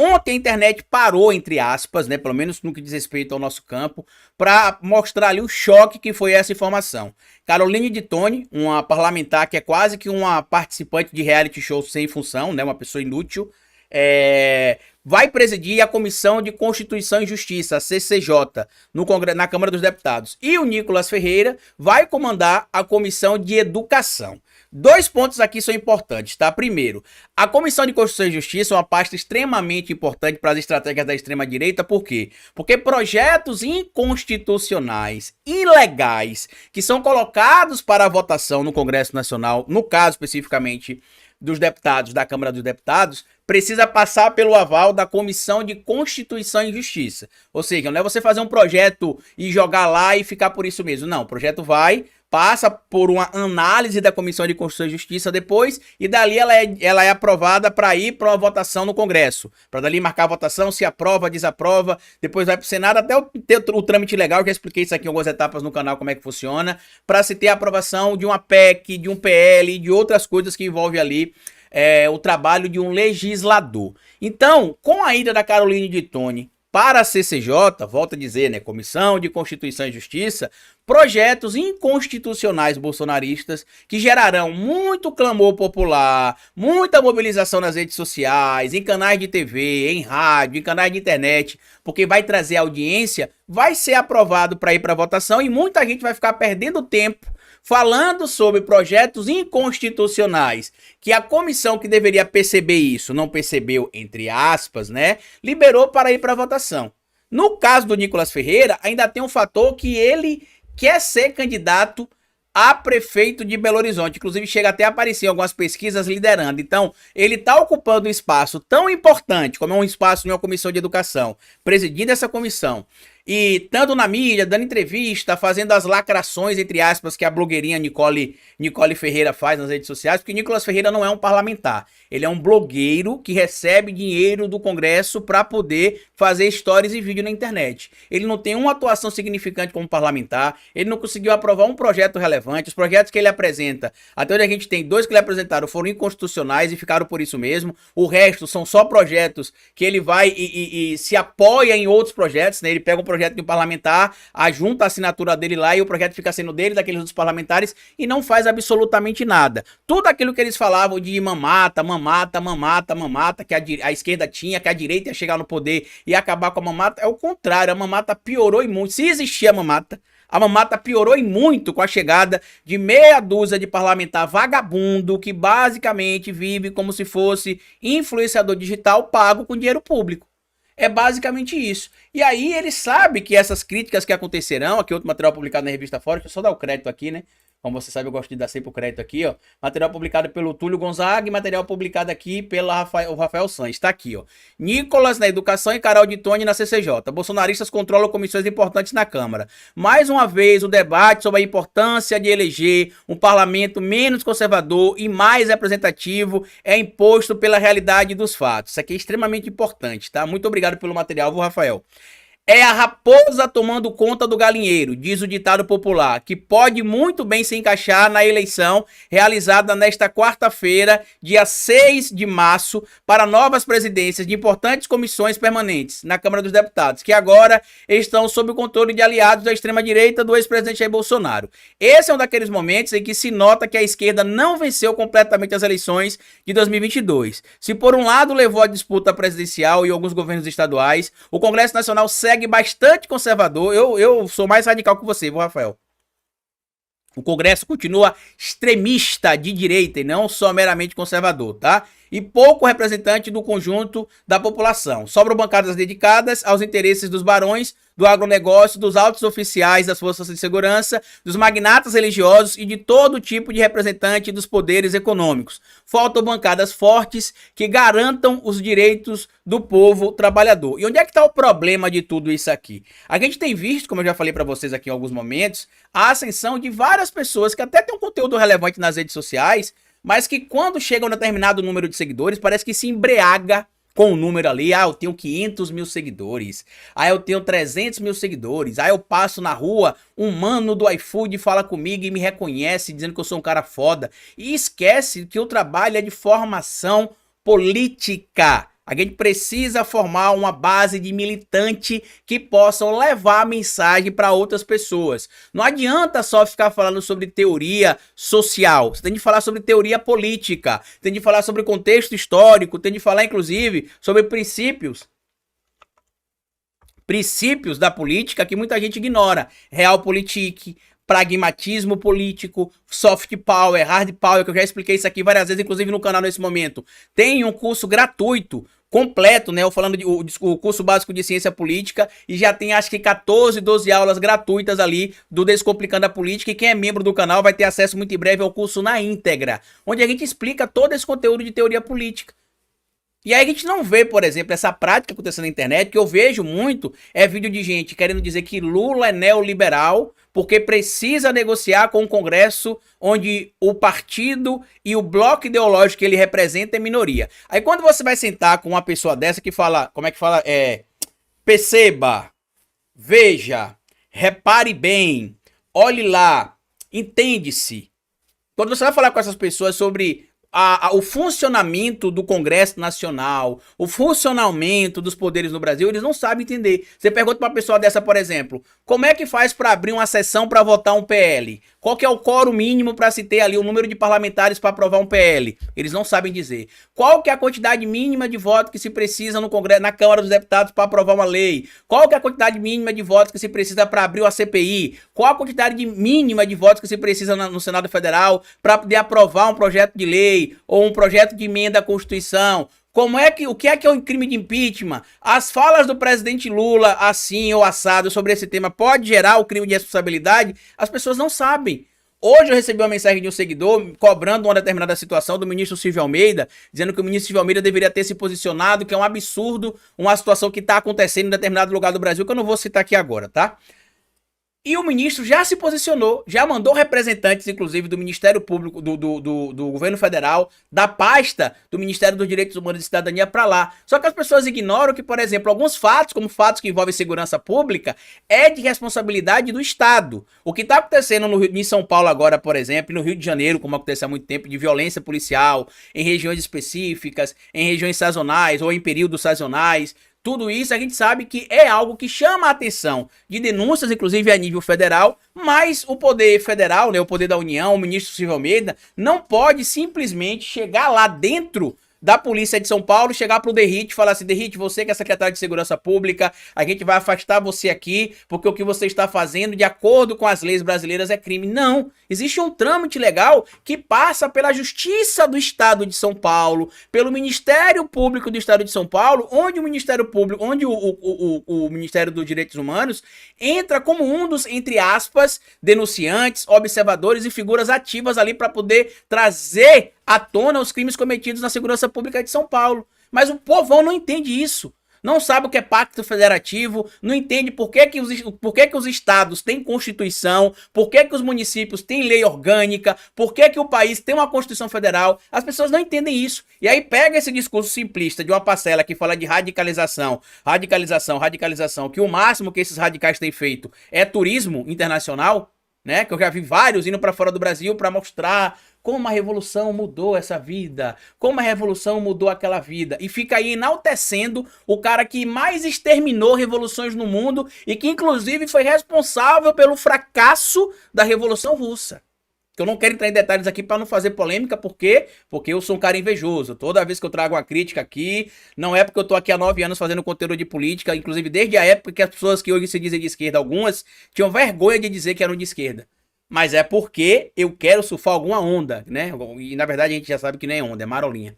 Ontem a internet parou, entre aspas, né, pelo menos no que diz respeito ao nosso campo, para mostrar ali o choque que foi essa informação. Caroline de Toni, uma parlamentar que é quase que uma participante de reality show sem função, né, uma pessoa inútil, vai presidir a Comissão de Constituição e Justiça, a CCJ, na Câmara dos Deputados. E o Nicolas Ferreira vai comandar a Comissão de Educação. Dois pontos aqui são importantes, tá? Primeiro, a Comissão de Constituição e Justiça é uma pasta extremamente importante para as estratégias da extrema-direita, por quê? Porque projetos inconstitucionais, ilegais, que são colocados para a votação no Congresso Nacional, no caso especificamente dos deputados, da Câmara dos Deputados, precisa passar pelo aval da Comissão de Constituição e Justiça. Ou seja, não é você fazer um projeto e jogar lá e ficar por isso mesmo. Não, o projeto passa por uma análise da Comissão de Constituição e Justiça depois, e dali ela é aprovada para ir para uma votação no Congresso. Para dali marcar a votação, se aprova, desaprova, depois vai para o Senado, até o trâmite legal, já expliquei isso aqui em algumas etapas no canal, como é que funciona, para se ter a aprovação de uma PEC, de um PL, de outras coisas que envolvem ali o trabalho de um legislador. Então, com a ida da Caroline de Toni para a CCJ, volto a dizer, né, Comissão de Constituição e Justiça, projetos inconstitucionais bolsonaristas que gerarão muito clamor popular, muita mobilização nas redes sociais, em canais de TV, em rádio, em canais de internet, porque vai trazer audiência, vai ser aprovado para ir para votação e muita gente vai ficar perdendo tempo falando sobre projetos inconstitucionais, que a comissão que deveria perceber isso não percebeu, entre aspas, né, liberou para ir para votação. No caso do Nicolas Ferreira, ainda tem um fator que ele quer ser candidato a prefeito de Belo Horizonte, inclusive chega até a aparecer em algumas pesquisas liderando. Então, ele está ocupando um espaço tão importante como é um espaço em uma comissão de educação, presidindo essa comissão, e estando na mídia, dando entrevista, fazendo as lacrações, entre aspas, que a blogueirinha Nicole Ferreira faz nas redes sociais, porque Nicolas Ferreira não é um parlamentar, ele é um blogueiro que recebe dinheiro do Congresso para poder fazer stories e vídeo na internet. Ele não tem uma atuação significante como parlamentar, ele não conseguiu aprovar um projeto relevante, os projetos que ele apresenta, até onde a gente tem dois que ele apresentaram, foram inconstitucionais e ficaram por isso mesmo, o resto são só projetos que ele vai e se apoia em outros projetos, né? Ele pega um projeto de um parlamentar, ajunta a assinatura dele lá e o projeto fica sendo dele, daqueles outros parlamentares, e não faz absolutamente nada. Tudo aquilo que eles falavam de mamata, que a esquerda tinha, que a direita ia chegar no poder e acabar com a mamata, é o contrário, a mamata piorou e muito. Se existia a mamata piorou e muito com a chegada de meia dúzia de parlamentar vagabundo que basicamente vive como se fosse influenciador digital pago com dinheiro público. É basicamente isso. E aí ele sabe que essas críticas que acontecerão, aqui outro material publicado na revista Fora, deixa eu só dar o crédito aqui, né? Como você sabe, eu gosto de dar sempre o crédito aqui, ó. Material publicado pelo Túlio Gonzaga e material publicado aqui pelo Rafael Sanches. Tá aqui, ó. Nicolas na educação e Carol de Toni na CCJ. Bolsonaristas controlam comissões importantes na Câmara. Mais uma vez, o debate sobre a importância de eleger um parlamento menos conservador e mais representativo é imposto pela realidade dos fatos. Isso aqui é extremamente importante, tá? Muito obrigado pelo material, viu, Rafael? É a raposa tomando conta do galinheiro, diz o ditado popular, que pode muito bem se encaixar na eleição realizada nesta quarta-feira, dia 6 de março, para novas presidências de importantes comissões permanentes na Câmara dos Deputados, que agora estão sob o controle de aliados da extrema-direita do ex-presidente Jair Bolsonaro. Esse é um daqueles momentos em que se nota que a esquerda não venceu completamente as eleições de 2022. Se por um lado levou a disputa presidencial e alguns governos estaduais, o Congresso Nacional segue bastante conservador. Eu sou mais radical que você, viu, Rafael? O Congresso continua extremista de direita e não só meramente conservador, tá? E pouco representante do conjunto da população. Sobram bancadas dedicadas aos interesses dos barões, do agronegócio, dos altos oficiais das forças de segurança, dos magnatas religiosos e de todo tipo de representante dos poderes econômicos. Faltam bancadas fortes que garantam os direitos do povo trabalhador. E onde é que está o problema de tudo isso aqui? A gente tem visto, como eu já falei para vocês aqui em alguns momentos, a ascensão de várias pessoas que até têm um conteúdo relevante nas redes sociais, mas que quando chega a um determinado número de seguidores, parece que se embriaga com o número ali. Ah, eu tenho 500 mil seguidores. Ah, eu tenho 300 mil seguidores. Ah, eu passo na rua, um mano do iFood fala comigo e me reconhece, dizendo que eu sou um cara foda. E esquece que o trabalho é de formação política. A gente precisa formar uma base de militante que possam levar a mensagem para outras pessoas. Não adianta só ficar falando sobre teoria social. Você tem de falar sobre teoria política, tem de falar sobre contexto histórico, tem de falar, inclusive, sobre princípios da política que muita gente ignora. Realpolitik, pragmatismo político, soft power, hard power, que eu já expliquei isso aqui várias vezes, inclusive no canal nesse momento. Tem um curso gratuito, completo, né? Eu falando de o curso básico de ciência política, e já tem acho que 14, 12 aulas gratuitas ali do Descomplicando a Política, e quem é membro do canal vai ter acesso muito em breve ao curso na íntegra, onde a gente explica todo esse conteúdo de teoria política. E aí a gente não vê, por exemplo, essa prática acontecendo na internet, que eu vejo muito, é vídeo de gente querendo dizer que Lula é neoliberal porque precisa negociar com o Congresso onde o partido e o bloco ideológico que ele representa é minoria. Aí quando você vai sentar com uma pessoa dessa que fala, como é que fala? Perceba, veja, repare bem, olhe lá, entende-se. Quando você vai falar com essas pessoas sobre o funcionamento do Congresso Nacional, o funcionamento dos poderes no Brasil, eles não sabem entender. Você pergunta para uma pessoa dessa, por exemplo, como é que faz para abrir uma sessão para votar um PL? Qual que é o quórum mínimo para se ter ali o número de parlamentares para aprovar um PL? Eles não sabem dizer. Qual que é a quantidade mínima de votos que se precisa no Congresso, na Câmara dos Deputados para aprovar uma lei? Qual que é a quantidade mínima de votos que se precisa para abrir uma CPI? Qual a quantidade mínima de votos que se precisa no Senado Federal para poder aprovar um projeto de lei ou um projeto de emenda à Constituição? O que é um crime de impeachment? As falas do presidente Lula, assim ou assado, sobre esse tema, pode gerar o crime de responsabilidade? As pessoas não sabem. Hoje eu recebi uma mensagem de um seguidor cobrando uma determinada situação do ministro Silvio Almeida, dizendo que o ministro Silvio Almeida deveria ter se posicionado, que é um absurdo uma situação que está acontecendo em determinado lugar do Brasil, que eu não vou citar aqui agora, tá? E o ministro já se posicionou, já mandou representantes, inclusive, do Ministério Público, do Governo Federal, da pasta do Ministério dos Direitos Humanos e Cidadania para lá. Só que as pessoas ignoram que, por exemplo, alguns fatos, como fatos que envolvem segurança pública, é de responsabilidade do Estado. O que está acontecendo em São Paulo agora, por exemplo, e no Rio de Janeiro, como acontece há muito tempo, de violência policial, em regiões específicas, em regiões sazonais ou em períodos sazonais, tudo isso a gente sabe que é algo que chama a atenção de denúncias, inclusive a nível federal, mas o poder federal, né, o poder da União, o ministro Silvio Almeida, não pode simplesmente chegar lá dentro da polícia de São Paulo, chegar pro Derrite e falar assim: Derrite, você que é secretário de Segurança Pública, a gente vai afastar você aqui, porque o que você está fazendo, de acordo com as leis brasileiras, é crime. Não, existe um trâmite legal que passa pela Justiça do Estado de São Paulo, pelo Ministério Público do Estado de São Paulo, onde o Ministério Público, onde o Ministério dos Direitos Humanos entra como um dos, entre aspas, denunciantes, observadores e figuras ativas ali para poder trazer à tona os crimes cometidos na segurança pública de São Paulo. Mas o povão não entende isso. Não sabe o que é pacto federativo, não entende por que os estados têm constituição, por que os municípios têm lei orgânica, por que o país tem uma constituição federal. As pessoas não entendem isso. E aí pega esse discurso simplista de uma parcela que fala de radicalização, que o máximo que esses radicais têm feito é turismo internacional, né? Que eu já vi vários indo para fora do Brasil para mostrar como a revolução mudou essa vida, como a revolução mudou aquela vida, e fica aí enaltecendo o cara que mais exterminou revoluções no mundo e que inclusive foi responsável pelo fracasso da Revolução Russa. Eu não quero entrar em detalhes aqui para não fazer polêmica, porque eu sou um cara invejoso. Toda vez que eu trago uma crítica aqui, não é porque eu tô aqui há 9 anos fazendo conteúdo de política, inclusive desde a época que as pessoas que hoje se dizem de esquerda, algumas, tinham vergonha de dizer que eram de esquerda. Mas é porque eu quero surfar alguma onda, né? E na verdade a gente já sabe que nem é onda, é marolinha.